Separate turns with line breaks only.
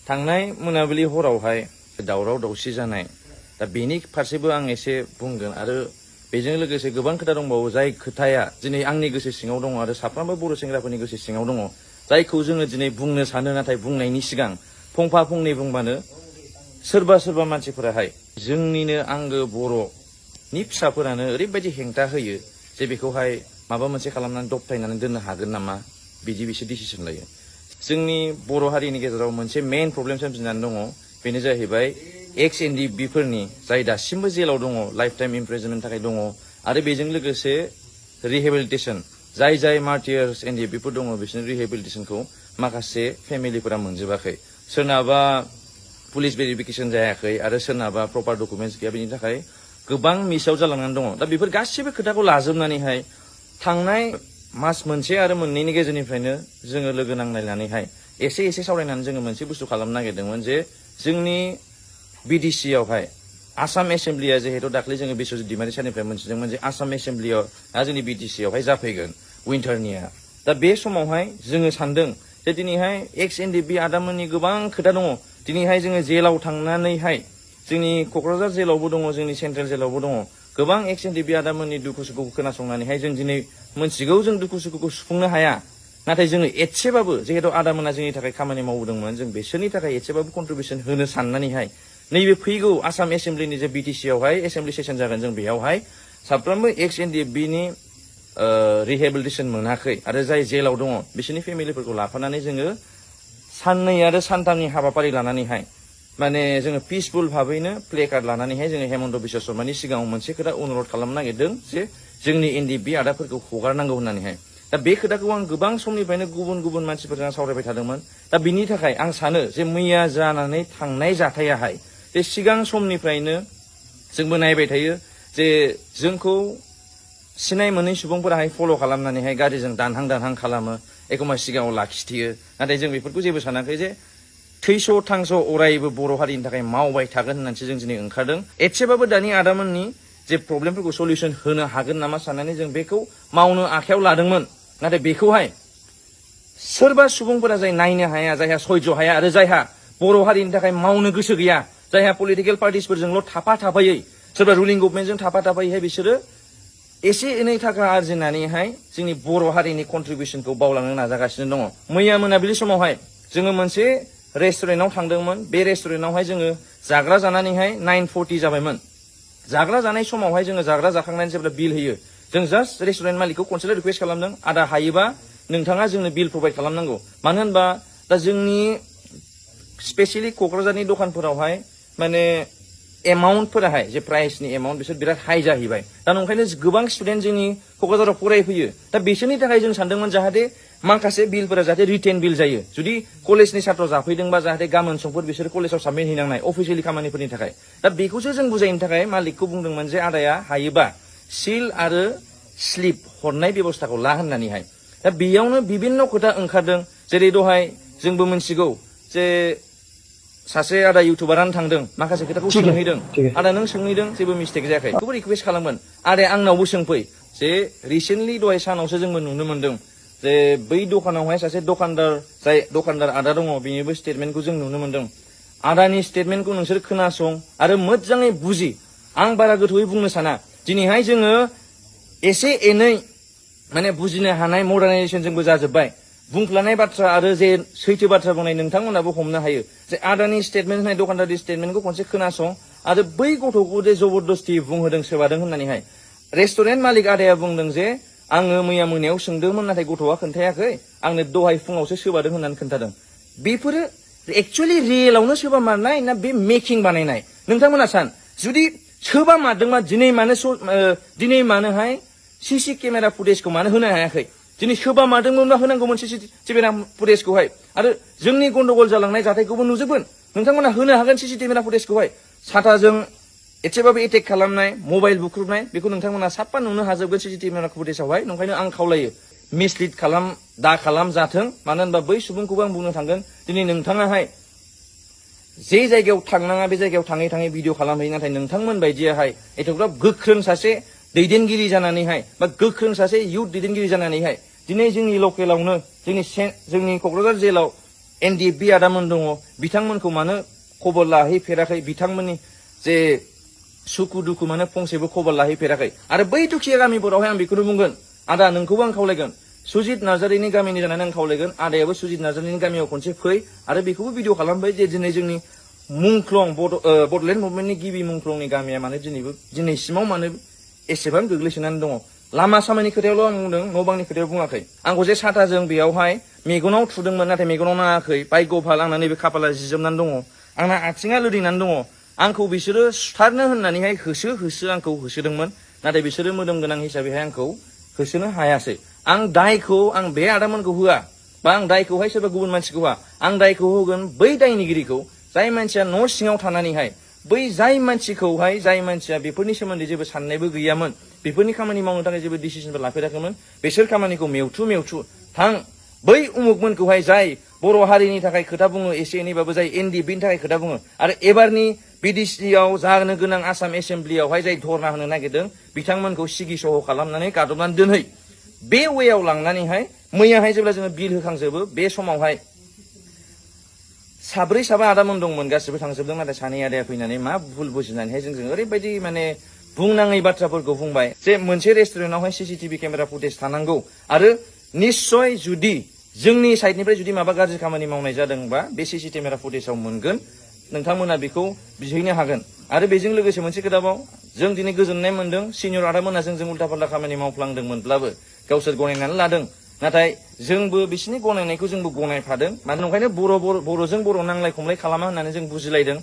थांनाय मोनाबिलि हरावहाय दावराव दावसि जानाय दा बेनि फारसेबो आं एसे बुंगोन आरो बेजों लोगोसे गोबां खोथा दंबावो जाय खोथाया दिनै आंनि गोसो सिङाव दङ आरो साफ्रोमबो बर' सेंग्राफोरनि गोसो सिङाव दङ जायखौ जोङो दिनै बुंनो सानो नाथाय बुंनायनि सिगां फंफा फंनै बुंबानो सोरबा मानसिफोराहाय जोंनिनो आंगो बर'नि फिसाफोरानो ओरैबायदि हेंथा होयो जे बेखौहाय माबा मोनसे खालामनानै दबथायनानै दोननो हागोन नामा बिदि बिसोर डिसिसन लायो। जोंनि बर' हारिनि गेजेराव मोनसे मेइन प्रब्लेम सोमजिनानै दङ बेनो जाहैबाय एक्स एनडिएफबि फोरनि जाय दासिमबो जेलाव दङ लाइफ टाइम इमप्रिजनमेन्टनि थाखाय दङ आरो बेजों लोगोसे रिहेबिलिटेसन जाय मार्टियार्स एनडिएफबिफोर दङ बिसोरनि रिहेबिलिटेसनखौ माखासे फेमिलिफोरा मोनजोबाखै सोरनाबा पुलिस भेरिफिकेसन जायाखै आरो सोरनाबा प्रपार डकुमेन्टस गैया बेनि थाखाय गोबां मिस आउट जालांनानै दङ। दा बेफोर गासिबो खोथाखौ लाजोबनानैहाय थांनाय मास मोनसे आरो मोननैनि गेजेरनिफ्रायनो जोङो लोगो नांलायनानैहाय एसे सावरायनानै जोङो मोनसे बुस्थु खालामनो नागिरदोंमोन जे जोंनि बिटिसि आवहाय आसाम एसेम्ब्लिया जिहेतु दाख्लै जोङो बिश्वजित दैमारि सारनिफ्राय मोनथिदोंमोन जे आसाम एसेम्ब्लियाव जोंनि बिटिसि आवहाय जाफैगोन विन्टारनिया। दा बे समावहाय जोङो सानदों जे दिनैहाय एक्स एनडिएफबि आदामोननि गोबां खोथा दङ दिनैहाय जोङो जेलाव थांनानैहाय जोंनि क'क्राझार जेलावबो दङ जोंनि सेन्ट्रेल जेलावबो दङ गोबां एक्स एनडिएफबि आदामोननि दुखु सुखुखौ खोनासंनानैहाय जों दिनै मोनथिगौ जों दुखु सुखुखौ सुफुंनो हाया नाथाय जोङो एसेबाबो जिहेतु आदामोना जोंनि थाखाय खामानि मावदोंमोन जों बिसोरनि थाखाय एसेबाबो कन्ट्रिबिउसन होनो साननानैहाय नैबे फैगौ आसाम एसेम्ब्लिनि जे बिटिसि आवहाय एसेम्ब्लि सेसन जागोन जों बेयावहाय साफ्रोमबो एक्स एनडिएफबिनि रिहेबिलिटेसन मोनाखै आरो जाय जेलाव दङ बिसोरनि फेमिलिफोरखौ लाफानानै जोङो साननै आरो सानथामनि हाबाफारि लानानैहाय माने जोङो पिसफुल भाबैनो प्ले कार्ड लानानैहाय जोङो हेमन्त बिश्व शर्मानि सिगाङाव मोनसे खोथा अनुरद खालामनो नागिरदों जे जोंनि एनडिएफबि आदाफोरखौ हगारनांगौ होननानैहाय। दा बे खोथाखौ आं गोबां समनिफ्रायनो गुबुन मानसिफोरजों सावरायबाय थादोंमोन। दा बिनि थाखाय आं सानो जे मैया जानानै थांनाय जाथायाहाय जे सिगां समनिफ्रायनो जोंबो नायबाय थायो जे जोंखौ सिनाय मोनै सुबुंफोराहाय फल' खालामनानैहाय गारिजों दानहां खालामो एखम्बा सिगाङाव लाखिथियो नाथाय जों बेफोरखौ जेबो सानाखै जे थैस' थांस' अरायबो बर' हारिनि थाखाय मावबाय थागोन होननानैसो जों दिनै ओंखारदों। एसेबाबो दानि आदामोननि जे प्रब्लेमफोरखौ सलिउसन होनो हागोन नामा साननानै जों बेखौ मावनो आखायाव लादोंमोन नाथाय बेखौहाय सोरबा सुबुंफोरा जाय नायनो हाया जायहा सयज' हाया आरो जायहा बर' हारिनि थाखाय मावनो गोसो गैया जायहा पलिटिकेल पार्टिसफोरजोंल' थाफायै सोरबा रुलिं गभर्नमेन्टजों थाफायैहाय बिसोरो एसे एनै थाखा आरजिनानैहाय जोंनि बर' हारिनि कन्ट्रिबिउसनखौ बावलांनो नाजागासिनो दङ। मैया मोनाबिलि समावहाय जोङो मोनसे रेस्टुरेन्टआव थांदोंमोन बे रेस्टुरेन्टआवहाय जोङो जाग्रा जानानैहाय 9:40 जाबायमोन। जाग्रा जानाय समावहाय जोङो जाग्रा जाखांनानै जेब्ला बिल होयो जों जास्ट रेस्टुरेन्ट मालिकखौ खनसेल' रिकुवेस्ट खालामदों आदा हायोबा नोंथाङा जोंनो बिल प्रभाइड खालामनांगौ मानो होनबा दा जोंनि स्पेसियेलि क'क्राझारनि दखानफोरावहाय माने एमाउन्टफोराहाय जे प्राइसनि एमाउन्ट बिसोर बिराद हाइ जाहैबाय दा ओंखायनो गोबां स्टुडेन्ट जोंनि क'क्राझाराव फरायफैयो दा बिसोरनि थाखाय जों सानदोंमोन जाहाथे माखासे बिलफोरा जाहाथे रिटेन बिल जायो जुदि कलेजनि सात्र जाफैदोंबा जाहाथे गाबोन समफोर बिसोर कलेजाव साबमिट हैनांनाय अफिसियेलि खामानिफोरनि थाखाय दा बेखौसो जों बुजायनो थाखाय मालिकखौ बुंदोंमोन जे आदाया हायोबा सिल आरो स्लिप हरनाय बेबस्थाखौ ला होननानैहाय। दा बेयावनो बिभिन्न खोथा ओंखारदों जेरै दहाय जोंबो मिथिगौ जे सासे आदा इउटुबारानो थांदों माखासे खोथाखौ सोंहैदों आदा नों सोंहैदों जेबो मिस्टेक जायाखै बेखौबो रिकुवेस्ट खालामगोन आदाया आंनावबो सोंफै जे रिसेन्टलि दहाय सानावसो जोंबो नुनो मोनदों जे बै दखानावहाय सासे दखानदार जाय दखानदार आदा दङ बेनिबो स्टेटमेन्टखौ जों नुनो मोनदों। आदानि स्टेटमेन्टखौ नोंसोर खोनासं आरो मोजाङै बुजि आं बारा गोथौयै बुंनो साना दिनैहाय जोङो एसे एनै माने बुजिनो हानाय मडार्नाइजेसनजोंबो जाजोब्बाय बुंफ्लानाय बाथ्रा आरो जे सैथो बाथ्रा बुंनाय नोंथांमोनाबो हमनो हायो जे आदानि स्टेटमेन्ट होनाय दखानदारनि स्टेटमेन्टखौ खनसे खोनासं आरो बै गथ'खौ जे जबरदस्ति बुंहोदों सोबादों होननानैहाय रेस्टुरेन्ट मालिक आदाया बुंदों जे आङो मैया मोनायाव सोंदोंमोन नाथाय गथ'आ खोन्थायाखै आंनो दहाय फुङावसो सोबादों होननानै खोन्थादों। बेफोरो एक्चुवेलि रियेलावनो सोबा मारनाय ना बे मेकिं बानायनाय नोंथांमोना सान जुदि सोबा मारदोंबा दिनै मानोहाय सिसि केमेरा फुटेजखौ मानो होनो हायाखै दिनै सोबा मारदोंमोनबा होनांगौमोन सिसि केमेरा फुटेजखौहाय आरो जोंनि गन्डगल जालांनाय जाथायखौबो नुजोबगोन नोंथांमोना होनो हागोन सिसि केमेरा फुटेजखौहाय साथाजों एसेबाबो एटेक खालामनाय मबाइल बुख्रुबनाय बेखौ नोंथांमोना साफा नुनो हाजोबगोन सिसि केमेरा फुटेजावहाय ओंखायनो आं खावलायो मिसलिड दा खालाम जाथों मानो होनबा बै सुबुंखौबो आं बुंनो थांगोन दिनै नोंथाङाहाय जे जायगायाव थांनाङा बे जायगायाव थाङै भिडिअ खालामहैयो नाथाय नोंथांमोन बायदियाहाय एथ'ग्राब गोख्रों सासे दैदेनगिरि जानानैहाय बा गोख्रों सासे इयुथ दैदेनगिरि जानानैहाय दिनै जोंनि लकेलावनो जोंनि क'क्राझार जेलाव NDFB आदामोन दङ बिथांमोनखौ मानो खबर लाहैफेराखै बिथांमोननि जे सुखु दुखु माने फंसेबो खबर लाहैफेराखै आरो बै दुखिया गामिफोरावहाय आं बेखौनो बुंगोन आदा नोंखौबो आं खावलायगोन सुजित नार्जारिनि गामिनि जानानै आं खावलायगोन आदायाबो सुजित नार्जारिनि गामियाव खनसे फै आरो बेखौबो भिडिअ खालामबाय जे दिनै जोंनि मुंख्लं बड'लेण्ड मुभमेन्टनि गिबि मुंख्लंनि गामिया माने दिनैसिमाव माने एसेबां गोग्लैसोनानै दङ लामा सामानि खोथायावल' आं बुंदों न' बांनि खोथायाव बुङाखै आंखौ जे साथाजों बेयावहाय मेगनाव थुदोंमोन नाथाय मेगनाव नाङाखै भाग्यभाल आंना नैबे खाफाला जिजोबनानै दङ आंना आथिङा लोरिनानै दङ आंखौ बिसोरो सुथारनो होननानैहाय होसो आंखौ होसोदोंमोन नाथाय बिसोरो मोदोम गोनां हिसाबैहाय आंखौ होसोनो हायासै आं दायखौ आं बे आदामोनखौ होआ बा आं दायखौहाय सोरबा गुबुन मानसिखौ होआ आं दायखौ होगोन बै दायनिगिरिखौ जाय मानसिया न' सिङाव थानानैहाय बै जाय मानसिया बेफोरनि सोमोन्दै जेबो साननायबो गैयामोन बेफोरनि खामानि मावनो थाखाय जेबो डिसिजनबो लाफेराखैमोन बिसोर खामानिखौ मेवथु थां बै उमुगमोनखौहाय जाय बर' हारिनि थाखाय खोथा बुङो एसे एनैबाबो जाय NDFBनि थाखाय खोथा बुङो आरो एबारनि बिडिसिआव जानो गोनां आसाम एसेम्ब्लियावहाय जाय धरना होनो नागिरदों बिथांमोनखौ सिगि सह खालामनानै गादबनानै दोनहै बे वेयाव लांनानैहाय मैयाहाय जेब्ला जोङो बिल होखांजोबो बे समावहाय साब्रै साबा आदामोन दंमोन गासिबो थांजोबदों नाथाय सानै आदाया फैनानै मा भुल बुजिनानैहाय जोंजों ओरैबायदि माने बुंनाङै बाथ्राफोरखौ बुंबाय जे मोनसे रेस्टुरेन्टआवहाय CCTV केमेरा फुटेज थानांगौ आरो निश्चय जुदि जोंनि साइडनिफ्राय जुदि माबा गाज्रि खामानि मावनाय जादोंबा बे CCTV केमेरा फुटेजाव मोनगोन नोंथांमोना बेखौ बिहैनो हागोन आरो बेजों लोगोसे मोनसे खोथाबाव जों दिनै गोजोननाय मोनदों सिनियर आदामोना जों उल्था फाल्था खामानि मावफ्लांदोंमोनब्लाबो गावसोर गनायनानै लादों नाथाय जोंबो बिसिनि गनायनायखौ जोंबो गनायफादों मानो ओंखायनो बर'जों बर' नांलाय खमलाय खालामा होननानै जों बुजिलायदों